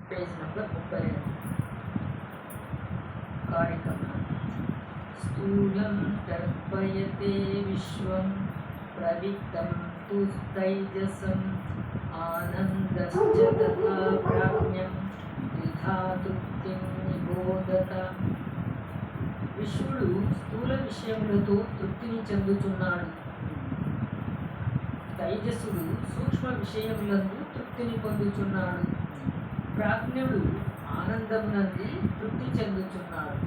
Page number 32 కార్యక్రమం. స్థూలం తర్పయతే విశ్వం ప్రవిత్తం తు తైజసం ఆనందశ్చ తథా ప్రాజ్ఞం త్రిధా తృప్తిం నిబోధత. విశ్వడు స్థూల విషయములతో తృప్తిని చెందుతున్నాడు. తైజస్సుడు సూక్ష్మ విషయములందు తృప్తిని పొందుచున్నాడు. ప్రాజ్ఞుడు ఆనందమునంది తృప్తి చెందుచున్నాడు.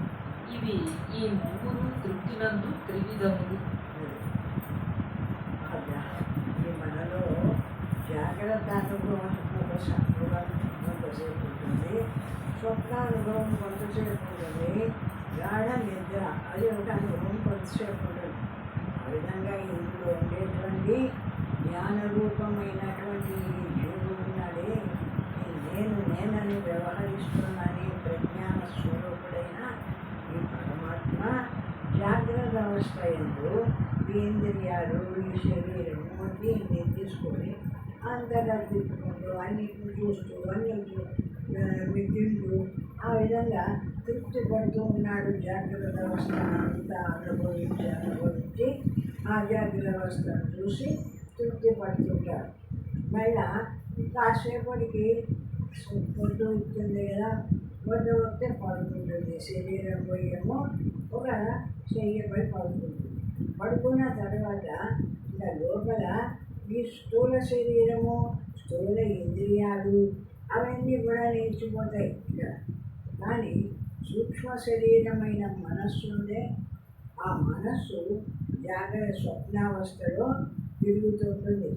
ఇవి ఈ ముగ్గురు తృప్తినందు త్రివిధములు. మనలో జాగ్రత్త అనుభవం కొంతసేపు ఉంటుంది, స్వప్నానుభవం కొంతసేపు ఉంటుంది, గాఢ నిద్ర అది ఒక అనుభవం కొంతసేపు ఉంటుంది. ఆ విధంగా ఇందులో ఉండేటువంటి జ్ఞానరూపమైనటువంటి జీవుడు ఉన్నాడే, నేనని వ్యవహరిస్తున్నాను ప్రజ్ఞాన స్వరూపుడైన ఈ పరమాత్మ జాగ్రత్త అవస్థ ఎందు ఈ ఇంద్రియాలు ఈ శరీరము దీన్ని తీసుకొని అంతగా తిప్పుకుంటూ అన్నిటిని చూస్తూ అన్ని తింటూ ఆ విధంగా తృప్తి పడుతూ ఉన్నాడు. జాగ్రత్త అవస్థను అంతా అనుభవించి ఆ జాగ్రత్త అవస్థను చూసి తృప్తి పడుతుంటాడు. మళ్ళా కాసేపటికి పొద్దు ఉంటుంది కదా, పొద్దు వస్తే పడుకుంటుంది. శరీరం పోయేమో ఒక చెయ్యపై పడుకుంటుంది. పడుకున్న తర్వాత ఇంకా లోపల ఈ స్థూల శరీరము స్థూల ఇంద్రియాలు అవన్నీ కూడా నిలిచిపోతాయి ఇక్కడ. కానీ సూక్ష్మ శరీరమైన మనస్సు ఉందే, ఆ మనస్సు జాగ్రత్త స్వప్నావస్థలో తిరుగుతుంటుంది.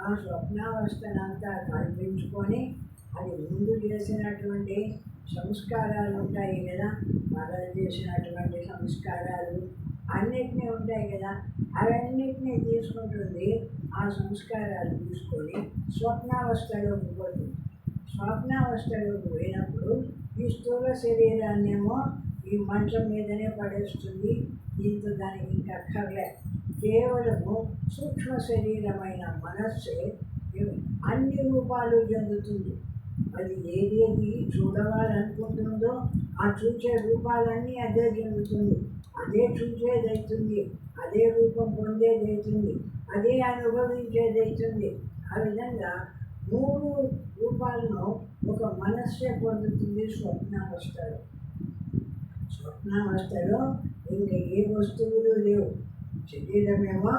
ఆ స్వప్నావస్థనంతా కల్పించుకొని అది ముందు చేసినటువంటి సంస్కారాలు ఉంటాయి కదా, మొదలు చేసినటువంటి సంస్కారాలు అన్నిటినీ ఉంటాయి కదా, అవన్నిటినీ తీసుకుంటుంది. ఆ సంస్కారాలు తీసుకొని స్వప్నావస్థలోకి పోతుంది. స్వప్నావస్థలోకి పోయినప్పుడు ఈ స్థూల శరీరాన్నేమో ఈ మంచం మీదనే పడేస్తుంది. దీంతో దానికి ఇంకా అక్కర్లే, కేవలము సూక్ష్మ శరీరమైన మనస్సే అన్ని రూపాలు చెందుతుంది. అది ఏదేది చూడవాలనుకుంటుందో ఆ చూసే రూపాలన్నీ అదే చెందుతుంది, అదే చూసేదవుతుంది, అదే రూపం పొందేదవుతుంది, అదే అనుభవించేదవుతుంది. ఆ విధంగా మూడు రూపాలను ఒక మనస్సే పొందుతుంది స్వప్నావస్థలో. స్వప్నావస్థలో ఇంకా ఏ వస్తువులు లేవు. శరీరమేమో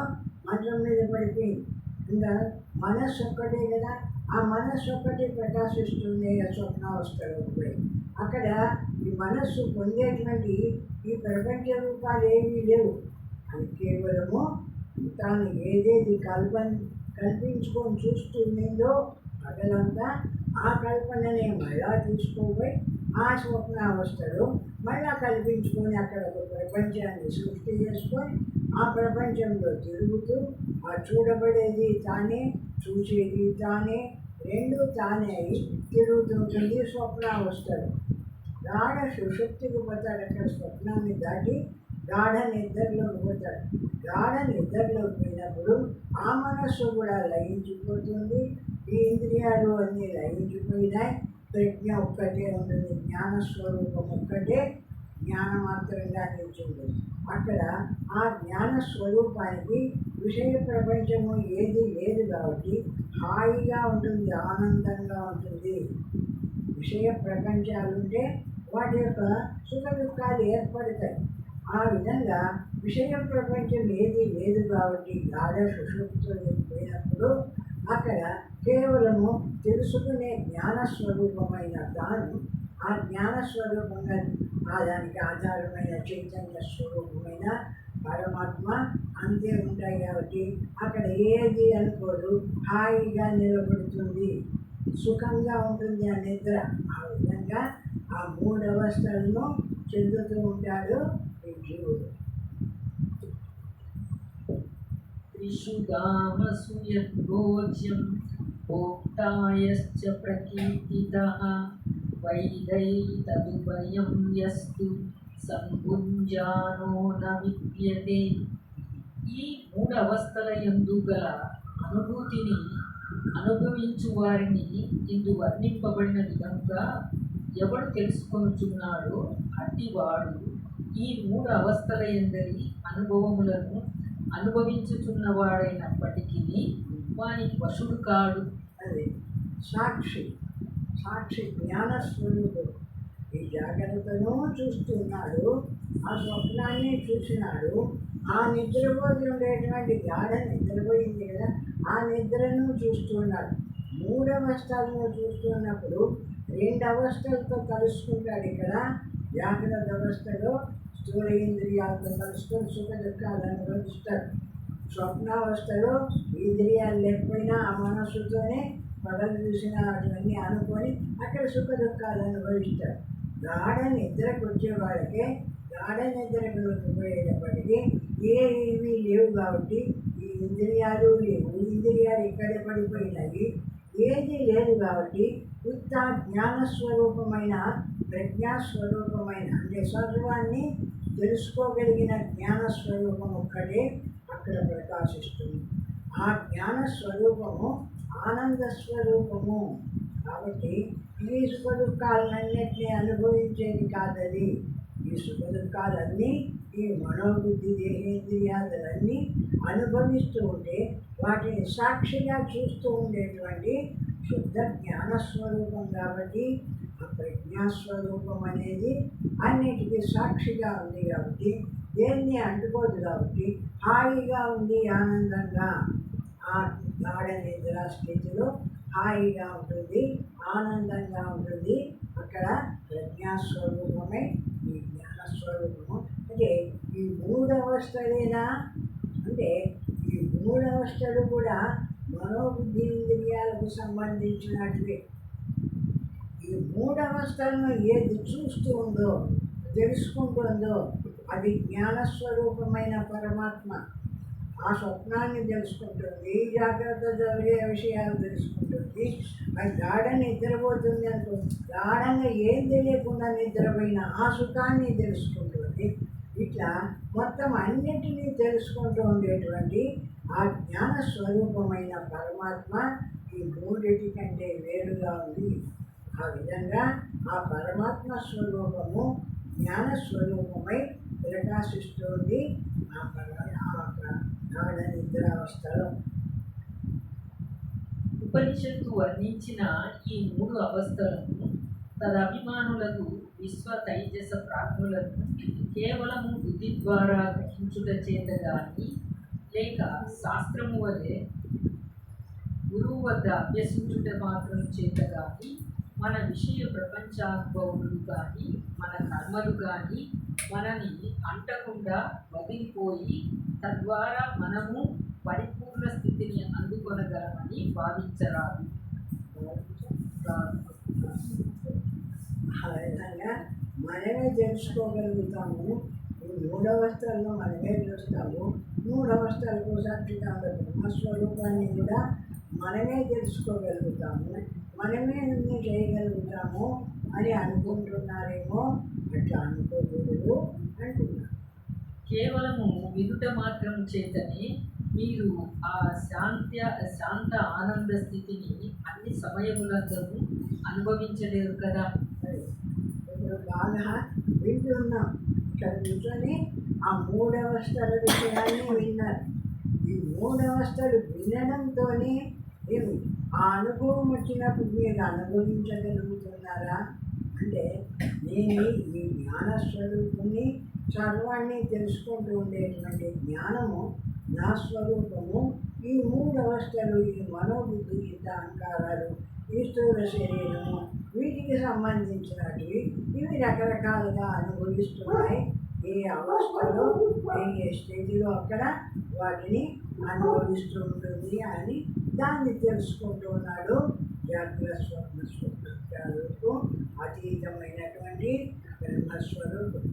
మంచం మీద పడిపోయింది, ఇంకా మనస్సు ఒక్కటే కదా, ఆ మనస్సు ఒక్కటే ప్రకాశిస్తుంది. ఆ స్వప్నావస్థలో పోయి అక్కడ ఈ మనస్సు పొందేటువంటి ఈ ప్రపంచ రూపాలు ఏమీ లేవు. అది కేవలము తాను ఏదేది కల్పించుకొని చూస్తుందో పగలంతా ఆ కల్పననే మళ్ళా తీసుకోపోయి ఆ స్వప్నావస్థలో మళ్ళా కల్పించుకొని అక్కడ ఒక ప్రపంచాన్ని సృష్టి చేసుకొని ఆ ప్రపంచంలో తిరుగుతూ ఆ చూడబడేది తానే, చూసేది తానే, రెండు తానే అయి తిరుగుతుంటుంది స్వప్నావస్థలో. గాఢ సుషుప్తికి పోతాడు. అక్కడ స్వప్నాన్ని దాటి గాఢ నిద్రలోకి పోతాడు. గాఢ నిద్రలోకి పోయినప్పుడు ఆ మనస్సు కూడా లయించిపోతుంది. ఈ ఇంద్రియాలు అన్నీ లయించిపోయినాయి. ప్రజ్ఞ ఒక్కటే ఉంటుంది, జ్ఞానస్వరూపం ఒక్కటే జ్ఞానమాత్రంగా నిలిచింది. అక్కడ ఆ జ్ఞానస్వరూపానికి విషయ ప్రపంచము ఏది లేదు కాబట్టి హాయిగా ఉంటుంది, ఆనందంగా ఉంటుంది. విషయ ప్రపంచాలుంటే వాటి యొక్క సుఖ దుఃఖాలు ఏర్పడతాయి. ఆ విధంగా విషయ ప్రపంచం ఏది లేదు కాబట్టి గాఢ సుషుప్తిలోకి పోయినప్పుడు అక్కడ కేవలము తెలుసుకునే జ్ఞానస్వరూపమైన తాను, ఆ జ్ఞానస్వరూపంగా దానికి ఆధారమైన చైతన్య స్వరూపమైన పరమాత్మ అంతే ఉంటాయి కాబట్టి అక్కడ ఏది అనుకోదు, హాయిగా నిలబడుతుంది, సుఖంగా ఉంటుంది ఆ నిద్ర. ఆ విధంగా ఆ మూడు అవస్థలను చెందుతూ ఉంటాడు ఈ జీవుడు. త్రిషుధామసు యద్భోజ్యం భోక్తాయశ్చ ప్రకీర్తితః వైదై తదుభయం యస్తు సంభుంజానో న విద్యతే. ఈ మూడు అవస్థల యందు గల అనుభూతిని అనుభవించు వారిని ఇందు వర్ణింపబడిన విధంగా ఎవడు తెలుసుకొనుచున్నాడో అట్టివాడు ఈ మూడు అవస్థల ఎందరి అనుభవములను అనుభవించుచున్నవాడైనప్పటికీ వానికి వశుడు కాడు. అది సాక్షి, సాక్షి జ్ఞానస్వరూపుడు. ఈ జాగ్రత్తను చూస్తున్నాడు, ఆ స్వప్నాన్ని చూసినాడు, ఆ నిద్రపోయి ఉండేటువంటి గాఢ నిద్రపోయింది కదా, ఆ నిద్రను చూస్తున్నాడు. మూడవస్థలను చూస్తున్నప్పుడు రెండు అవస్థలతో కలుసుకుంటాడు. ఇక్కడ జాగ్రత్త అవస్థలో స్థూల ఇంద్రియాలతో కలుసుకొని సుఖ దుఃఖాలు అనుభవిస్తాడు. స్వప్నావస్థలో ఇంద్రియాలు లేకపోయినా ఆ మనస్సుతోనే పగలు చూసిన అటువన్నీ అనుకొని అక్కడ సుఖ దుఃఖాలు అనుభవిస్తాడు. గాఢ నిద్రకు వచ్చేవాళ్ళకే గాఢ నిద్రకు పోయేటప్పటికీ ఇవి లేవు కాబట్టి ఈ ఇంద్రియాలు లేవు, ఇంద్రియాలు ఇక్కడే పడిపోయినవి, ఏది లేదు కాబట్టి ఉత్త జ్ఞానస్వరూపమైన ప్రజ్ఞాస్వరూపమైన అంటే సర్వాన్ని తెలుసుకోగలిగిన జ్ఞానస్వరూపం ఒక్కటే అక్కడ ప్రకాశిస్తుంది. ఆ జ్ఞానస్వరూపము ఆనంద స్వరూపము కాబట్టి ఈ సుఖ దుఃఖాలన్నింటినీ అనుభవించేది కాదది. ఈ సుఖ దుఃఖాలన్నీ ఈ మనోబుద్ధి దేహేంద్రియాలన్నీ అనుభవిస్తూ ఉంటే వాటిని సాక్షిగా చూస్తూ ఉండేటువంటి శుద్ధ జ్ఞానస్వరూపం కాబట్టి ఆ ప్రజ్ఞాస్వరూపం అనేది అన్నిటికీ సాక్షిగా ఉంది కాబట్టి దేన్ని అంటుకోదు కాబట్టి హాయిగా ఉంది, ఆనందంగా ఆ గాఢ నిద్ర స్థితిలో హాయిగా ఉంటుంది, ఆనందంగా ఉంటుంది. అక్కడ ప్రజ్ఞాస్వరూపమే ఈ జ్ఞానస్వరూపము. అంటే ఈ మూడవస్థలేనా అంటే ఈ మూడవస్థలు కూడా మనోబుద్ధి ఇంద్రియాలకు సంబంధించినటివి. ఈ మూడవస్థలను ఏది చూస్తూ ఉందో తెలుసుకుంటుందో అది జ్ఞానస్వరూపమైన పరమాత్మ. ఆ స్వప్నాన్ని తెలుసుకుంటుంది, జాగ్రత్త జరిగే విషయాలు తెలుసుకుంటుంది. అది గాఢ నిద్రపోతుంది అనుకో, గాఢంగా ఏం తెలియకుండా నిద్రపోయిన ఆ సుఖాన్ని తెలుసుకుంటుంది. ఇట్లా మొత్తం అన్నింటినీ తెలుసుకుంటూ ఉండేటువంటి ఆ జ్ఞాన స్వరూపమైన పరమాత్మ ఈ మూడిటి కంటే వేరుగా ఉంది. ఆ విధంగా ఆ పరమాత్మ స్వరూపము జ్ఞానస్వరూపమై ప్రకాశిస్తుంది ఆ గాఢ నిద్రావస్థలో. ఉపనిషత్తు వర్ణించిన ఈ మూడు అవస్థలను తదభిమానులకు విశ్వ తైజస ప్రాజ్ఞులను కేవలము బుద్ధి ద్వారా గ్రహించుట చేత కానీ లేక శాస్త్రము వలె గురువు వద్ద అభ్యసించుట మాత్రం చేత కానీ మన విషయ ప్రపంచానుభవములు కానీ మన కర్మలు కానీ మనని అంటకుండా వదిలిపోయి తద్వారా మనము పరిపూర్ణ స్థితిని అందుకొనగలమని భావించరాదు. ఆ విధంగా మనమే తెలుసుకోగలుగుతాము. ఈ మూడవస్థలను మనమే చూస్తాము. మూడవస్థలకు సచ్చిదానంద బ్రహ్మస్వరూపాన్ని కూడా మనమే తెలుసుకోగలుగుతాము, మనమే అన్ని చేయగలుగుతాము అని అనుకుంటున్నారేమో. అట్లా అనుకోకూడదు అంటున్నారు. కేవలము వినుట మాత్రం చేతనే మీరు ఆ శాంత ఆనంద స్థితిని అన్ని సమయములందరూ అనుభవించలేరు కదా. ఇప్పుడు బాగా వింటున్నాం, ఇక్కడ కూర్చొని ఆ మూడవస్థల విషయాన్ని విన్నారు. ఈ మూడవస్థలు వినడంతోనే మేము ఆ అనుభవం వచ్చినప్పుడు మీరు అనుభవించగలుగుతున్నారా అంటే నేను ఈ జ్ఞానస్వరూపుని సర్వాన్ని తెలుసుకుంటూ ఉండేటువంటి జ్ఞానము నా స్వరూపము. ఈ మూడవస్థలు ఈ మనోబుద్ధి ఇంత అహంకారాలు ఈ స్థూల శరీరము వీటికి సంబంధించినవి ఇవి రకరకాలుగా అనుభవిస్తున్నాయి. ఏ అవస్థలో ఏ స్టేజ్లో అక్కడ వాటిని అనుభవిస్తూ ఉంటుంది అని దాన్ని తెలుసుకుంటూ ఉన్నాడు. జాగ్రత్త స్వప్న స్వప్నాలకు అతీతమైనటువంటి బ్రహ్మస్వరూపం.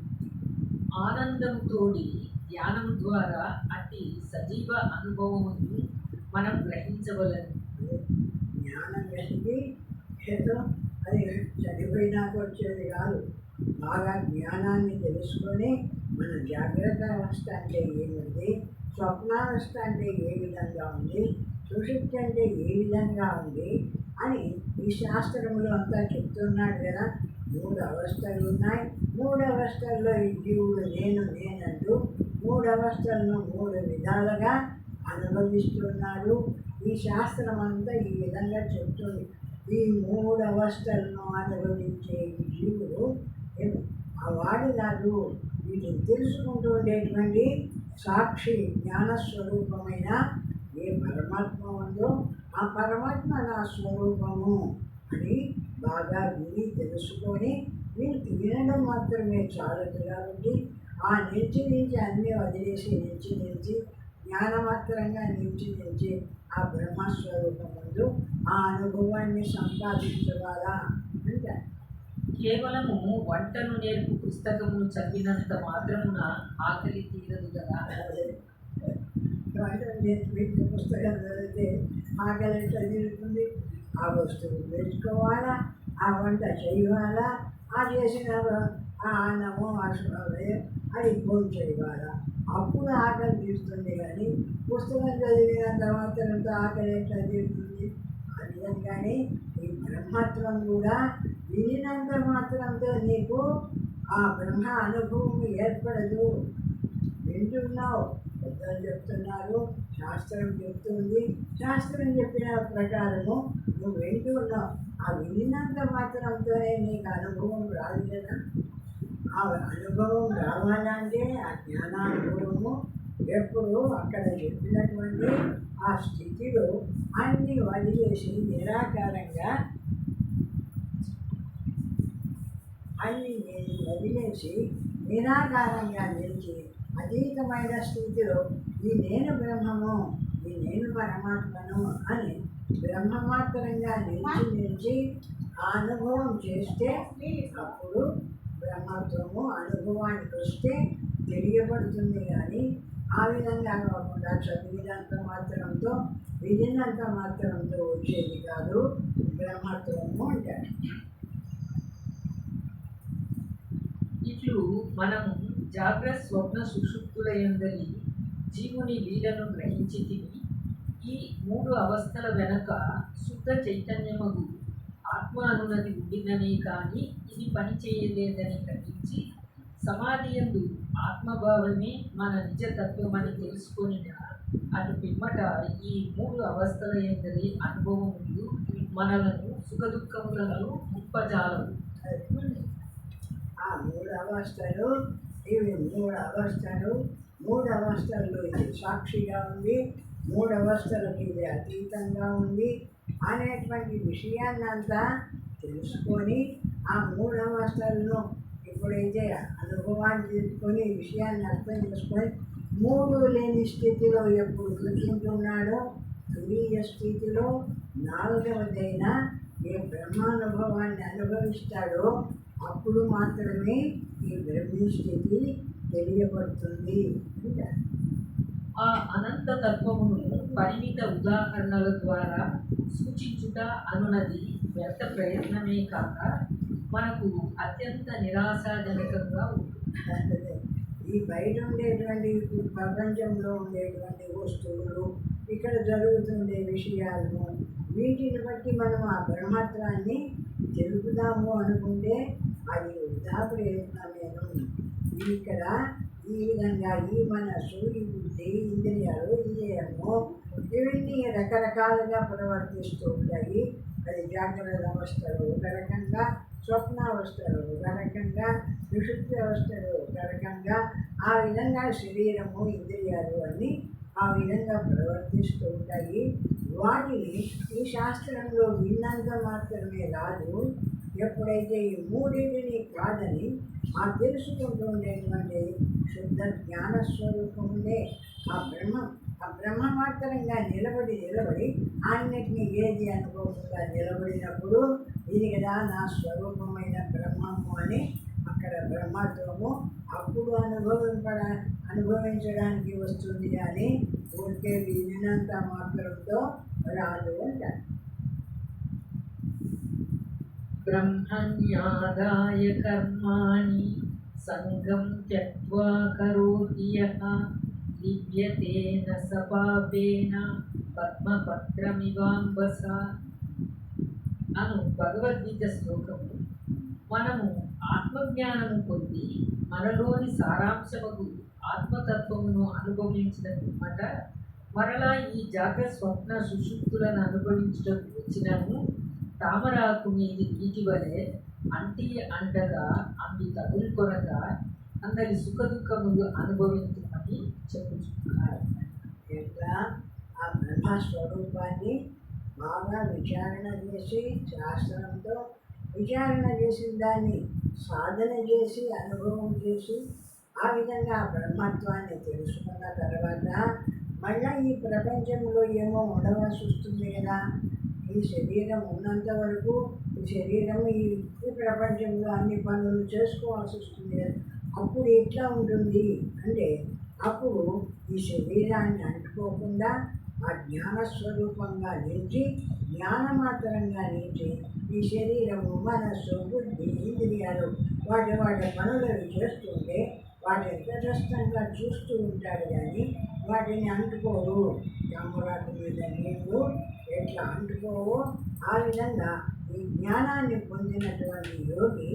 ఆనందంతోడి ధ్యానం ద్వారా అతి సజీవ అనుభవమును మనం గ్రహించవలను. జ్ఞానం అనేది ఏదో అది చనిపోయినాక వచ్చేది కాదు. బాగా జ్ఞానాన్ని తెలుసుకొని మన జాగ్రత్త అవస్థ అంటే ఏమిటి, స్వప్నావస్థ అంటే ఏ విధంగా ఉంది, సుషుప్తి అంటే ఏ విధంగా ఉంది అని ఈ శాస్త్రములు అంతా చెప్తున్నాడు కదా. 3 అవస్థలు ఉన్నాయి. 3 అవస్థల్లో ఈ జీవుడు నేనంటూ 3 అవస్థలను 3 విధాలుగా అనుభవిస్తున్నారు. ఈ శాస్త్రం అంతా ఈ విధంగా చెప్తుంది. ఈ 3 అవస్థలను అనుభవించే ఈ జీవుడు వాడు కాదు, వీటిని తెలుసుకుంటూ ఉండేటువంటి సాక్షి జ్ఞానస్వరూపమైన ఏ పరమాత్మ ఉందో ఆ పరమాత్మ నా స్వరూపము అని బాగా విని తెలుసుకొని వీరికి వినడం మాత్రమే చాలదు కాబట్టి ఆ నుంచి అన్నీ వదిలేసి నుంచి జ్ఞానమాత్రంగా నుంచి ఆ బ్రహ్మస్వరూపం ముందు ఆ అనుభవాన్ని సంపాదించవాలా అంటారు. కేవలము వంటను నేర్పు పుస్తకమును చదివినంత మాత్రమున ఆకలి తీరదు కదా. వంటను నేర్పి పుస్తకం చదివితే ఆకలి ఎట్లా తీరుతుంది? ఆ వస్తువు నేర్చుకోవాలా, ఆ వంట చేయాలా, ఆ చేసిన ఆ అన్నము అది భోజనం చేయాలా, అప్పుడు ఆకలి తీరుతుంది. కానీ పుస్తకం చదివినంత మాత్రంతో ఆకలి ఎట్లా తీరుతుంది? ఆ విధంగానే ఈ బ్రహ్మత్వం కూడా వినినంత మాత్రంతో నీకు ఆ బ్రహ్మ అనుభవం ఏర్పడదు. వింటున్నావు, పెద్దలు చెప్తున్నారు, శాస్త్రం చెప్తుంది, శాస్త్రం చెప్పిన ప్రకారము నువ్వు వింటున్నావు. ఆ వినినంత మాత్రంతోనే నీకు అనుభవం రాదు కదా. ఆ అనుభవం రావాలంటే ఆ జ్ఞానానుభవము ఎప్పుడు అక్కడ చెప్పినటువంటి ఆ స్థితిలో అన్ని వదిలేసి నిరాకారంగా అన్ని వదిలేసి నిరాకారంగా నిలిచి అతీతమైన స్థితిలో ఈ నేను బ్రహ్మము, ఈ నేను పరమాత్మను అని బ్రహ్మమాత్రంగా నిలిచి ఆ అనుభవం చేస్తే అప్పుడు బ్రహ్మత్వము అనుభవానికి వస్తే తెలియబడుతుంది. కానీ ఆ విధంగా కాకుండా చదివినంత మాత్రంతో వినినంత మాత్రంతో వచ్చేది కాదు బ్రహ్మత్వము అంటారు. ఇట్లు మనము జాగ్రత్త స్వప్న సుషుప్తుల యందలి జీవుని లీలను గ్రహించి తిని ఈ 3 అవస్థల వెనక శుద్ధ చైతన్యమగు ఆత్మ అనున్నది ఉండిందని కానీ ఇది పని చేయలేదని గ్రహించి సమాధి యందు ఆత్మభావమే మన నిజతత్వమని తెలుసుకొని అటు పిమ్మట ఈ 3 అవస్థల యందలి అనుభవం మనలను సుఖదుఖములను ముప్పజాలవు. ఆ 3 అవస్థలు ఇవి 3 అవస్థలు, 3 అవస్థల్లో ఇది సాక్షిగా ఉంది, 3 అవస్థలకు ఇది అతీతంగా ఉంది అనేటువంటి విషయాన్నంతా తెలుసుకొని ఆ 3 అవస్థలను ఎప్పుడైతే అనుభవాన్ని తెలుసుకొని విషయాన్ని అర్థం చేసుకొని 3 లేని స్థితిలో ఎప్పుడు కూర్చుంటున్నాడో తురీయ స్థితిలో 4వదైన ఏ బ్రహ్మానుభవాన్ని అనుభవిస్తాడో అప్పుడు మాత్రమే ఈ బ్రహ్మస్థితి తెలియబడుతుంది. ఆ అనంత తత్వమును పరిమిత ఉదాహరణల ద్వారా సూచించుట అనున్నది వ్యర్థ ప్రయత్నమే కాక మనకు అత్యంత నిరాశాజనకంగా ఉంటుంది. ఈ బయట ఉండేటువంటి ప్రపంచంలో ఉండేటువంటి వస్తువులు, ఇక్కడ జరుగుతుండే విషయాలను వీటిని బట్టి మనం ఆ బ్రహ్మత్వాన్ని తెలుపుదాము అనుకుంటే అది వృధా ప్రయత్నమేను. ఇక్కడ ఈ విధంగా ఈ మనసు, ఈ బుద్ధి, ఇంద్రియాలు, ఇంద్రియము ఇవన్నీ రకరకాలుగా ప్రవర్తిస్తూ ఉంటాయి. అది జాగ్రత్త అవస్థలు ఒక రకంగా, స్వప్నావస్థలు ఒక రకంగా, సుషుప్తి అవస్థలు ఒక రకంగా, ఆ విధంగా శరీరము, ఇంద్రియాలు అన్నీ ఆ విధంగా ప్రవర్తిస్తూ ఉంటాయి. వాటిని ఈ శాస్త్రంలో విన్నంత మాత్రమే రాదు. ఎప్పుడైతే ఈ 3టిని కాదని ఆ తెలుసుకుంటూ ఉండేటువంటి శుద్ధ జ్ఞానస్వరూపమునే ఆ బ్రహ్మ మాత్రంగా నిలబడి అన్నిటినీ ఏది అనుకోకుండా నిలబడినప్పుడు ఇది కదా నా స్వరూపమైన బ్రహ్మము అని అక్కడ బ్రహ్మత్వము అప్పుడు అనుభవించడానికి వస్తుంది. అని ఊరికే వినినంత మాత్రంతో రాదు అంటారు. బ్రహ్మణ్యాదాయ కర్మాణి సంగం త్యక్త్వా కరోతి యః లిప్యతే న స పాపేన పద్మపత్రమివాంబస అను భగవద్గీత శ్లోకము మనము ఆత్మజ్ఞానము పొంది మనలోని సారాంశముకు ఆత్మతత్వమును అనుభవించిన పిమ్మట మరలా ఈ జాగ్రత్త స్వప్న సుషుప్తులను అనుభవించడం వచ్చినను తామరాకు మీది నీటి వలె అంటి అంటగా అందు తగులుకొనక అందరి సుఖ దుఃఖములు అనుభవించమని చెప్పుచున్నారు. ఎట్లా ఆ బ్రహ్మస్వరూపాన్ని బాగా విచారణ చేసి శాస్త్రంతో విచారణ చేసిన దాన్ని సాధన చేసి అనుభవం చేసి ఆ విధంగా ఆ బ్రహ్మత్వాన్ని తెలుసుకున్న తర్వాత మళ్ళీ ఈ ప్రపంచంలో ఏమో ఉండవలసి వస్తుంది కదా. ఈ శరీరం ఉన్నంత వరకు ఈ శరీరం ఈ ప్రపంచంలో అన్ని పనులు చేసుకోవాల్సి వస్తుంది కదా. అప్పుడు ఎట్లా ఉంటుంది అంటే అప్పుడు ఈ శరీరాన్ని అంటుకోకుండా ఆ జ్ఞానస్వరూపంగా నిలిచి జ్ఞానమాత్రంగా నిలిచి ఈ శరీరము మనస్సు బుద్ధి ఇంద్రియాలు వాటి పనులను చేస్తుంటే వాటిని తటస్థంగా చూస్తూ ఉంటాడు కానీ వాటిని అంటుకోడు. తామరాకు మీద నీళ్ళు ఎట్లా అంటుకోవో ఆ విధంగా ఈ జ్ఞానాన్ని పొందినటువంటి యోగి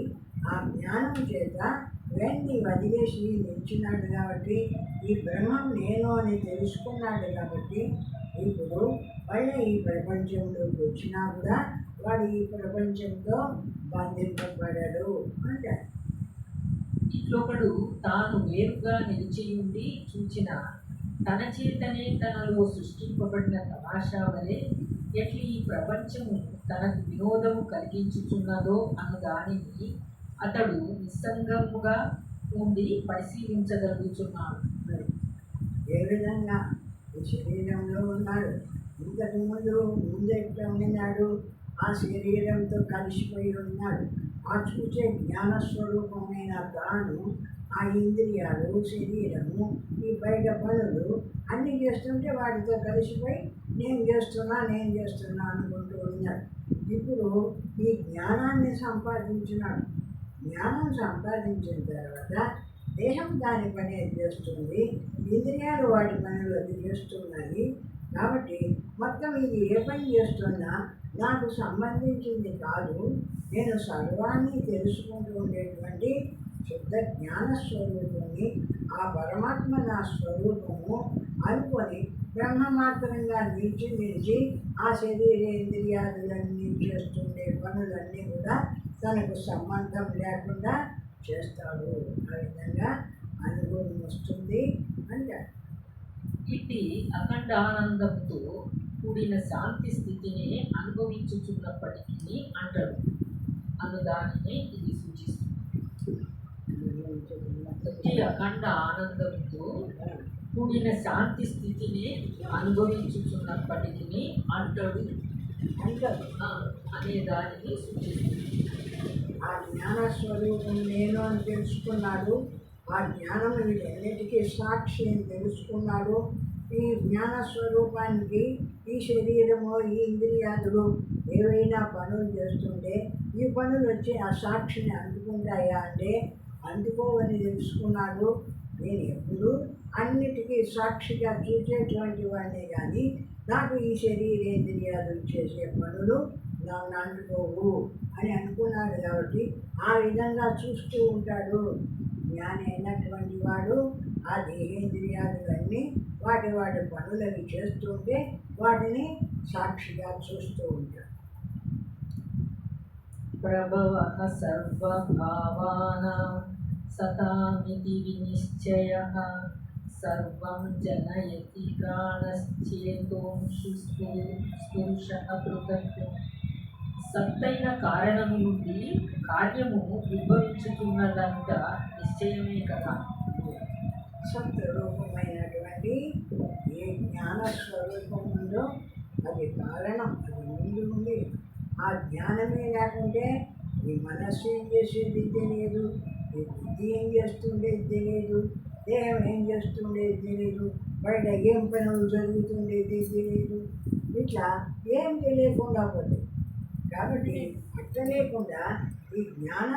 ఆ జ్ఞానం చేత ఇవన్నీ వదిలేసి నిలిచినాడు కాబట్టి ఈ బ్రహ్మం నేను అని తెలుసుకున్నాడు కాబట్టి ఇప్పుడు మళ్ళీ ఈ ప్రపంచంలోకి వచ్చినా కూడా వాడు ఈ ప్రపంచంతో బంధింపబడడు అంటాడు. ఇట్లొకడు తాను వేరుగా నిలిచి ఉండి చూచిన తన చేతనే తనలో సృష్టింపబడిన తమాషా వలె ఎట్లా ఈ ప్రపంచము తనకు వినోదము కలిగించుచున్నదో అన్న దానిని అతడు నిస్సంగముగా ఉండి పరిశీలించగలుగుతున్నాడు. మరి ఏ విధంగా ఈ శరీరంలో ఉన్నాడు, ఇంతకు ముందు ఎట్లా ఉన్నాడు, ఆ శరీరంతో కలిసిపోయి ఉన్నాడు. ఆ చూసే జ్ఞానస్వరూపమైన తాను ఆ ఇంద్రియాలు శరీరము ఈ బయట పనులు అన్నీ చేస్తుంటే వాటితో కలిసిపోయి నేను చేస్తున్నా అనుకుంటూ ఉన్నాడు. ఇప్పుడు ఈ జ్ఞానాన్ని సంపాదించినాడు. జ్ఞానం సంపాదించిన తర్వాత దేహం దాని పని చేస్తుంది, ఇంద్రియాలు వాటి పనులు అది చేస్తున్నాయి. కాబట్టి మొత్తం ఇది ఏ పని చేస్తున్నా నాకు సంబంధించింది కాదు. నేను సర్వాన్ని తెలుసుకుంటూ ఉండేటువంటి శుద్ధ జ్ఞాన స్వరూపాన్ని, ఆ పరమాత్మ నా స్వరూపము అనుకొని బ్రహ్మమాత్రంగా నిలిచి ఆ శరీరేంద్రియాదులన్నీ చేస్తుండే పనులన్నీ కూడా తనకు సంబంధం లేకుండా చేస్తాడు. ఆ విధంగా అనుభవం వస్తుంది అంటాడు. ఇట్టి అఖండ ఆనందంతో కూడిన శాంతి స్థితిని అనుభవించుచున్నప్పటికీ అంటాడు అను దానిని ఇది సూచిస్తుంది. ఇట్టి అఖండ ఆనందంతో కూడిన శాంతి స్థితిని అనుభవించుచున్నప్పటికీ అంటాడు అనే దానిని సూచిస్తుంది. ఆ జ్ఞానస్వరూపం నేను అని తెలుసుకున్నాడు. ఆ జ్ఞానం వీటన్నిటికీ సాక్షి అని తెలుసుకున్నాడు. ఈ జ్ఞానస్వరూపానికి ఈ శరీరము ఈ ఇంద్రియాదులు ఏవైనా పనులు చేస్తుంటే ఈ పనులు వచ్చి ఆ సాక్షిని అందుకుంటాయా అంటే అందుకోవని తెలుసుకున్నాడు. నేను ఎప్పుడు అన్నిటికీ సాక్షిగా చూసేటువంటి వాడినే కానీ నాకు ఈ శరీరేంద్రియాలు చేసే పనులు నన్ను అంటుకోవు అని అనుకున్నాడు. కాబట్టి ఆ విధంగా చూస్తూ ఉంటాడు. జ్ఞాని అయినటువంటి వాడు ఆ దేహేంద్రియాలన్నీ వాటి పనులవి చేస్తుంటే వాటిని సాక్షిగా చూస్తూ ఉంటాడు. ప్రభవః సర్వభావానాం సతామితి వినిశ్చయః సర్వం జనయతి ప్రాణశ్చేతోంషు స్పృశః పృథక్. సత్తైన కారణము నుండి కార్యము ఉద్భవించుతున్నదంత నిశ్చయమే కదా. సత్వరూపమైనటువంటి ఏ జ్ఞానస్వరూపం ఉందో అది కారణం, అది ముందు ఉంది. ఆ జ్ఞానమే లేకుంటే ఈ మనస్సు ఏం చేసేది తెలియదు, ఈ బుద్ధి ఏం చేస్తుండేది తెలియదు, దేహం ఏం చేస్తుండేది తెలియదు, బయట ఏం పనులు జరుగుతుండేది తెలియదు. ఇట్లా ఏం తెలియకుండా పోతుంది. కాబట్టి అట్లా లేకుండా ఈ జ్ఞానం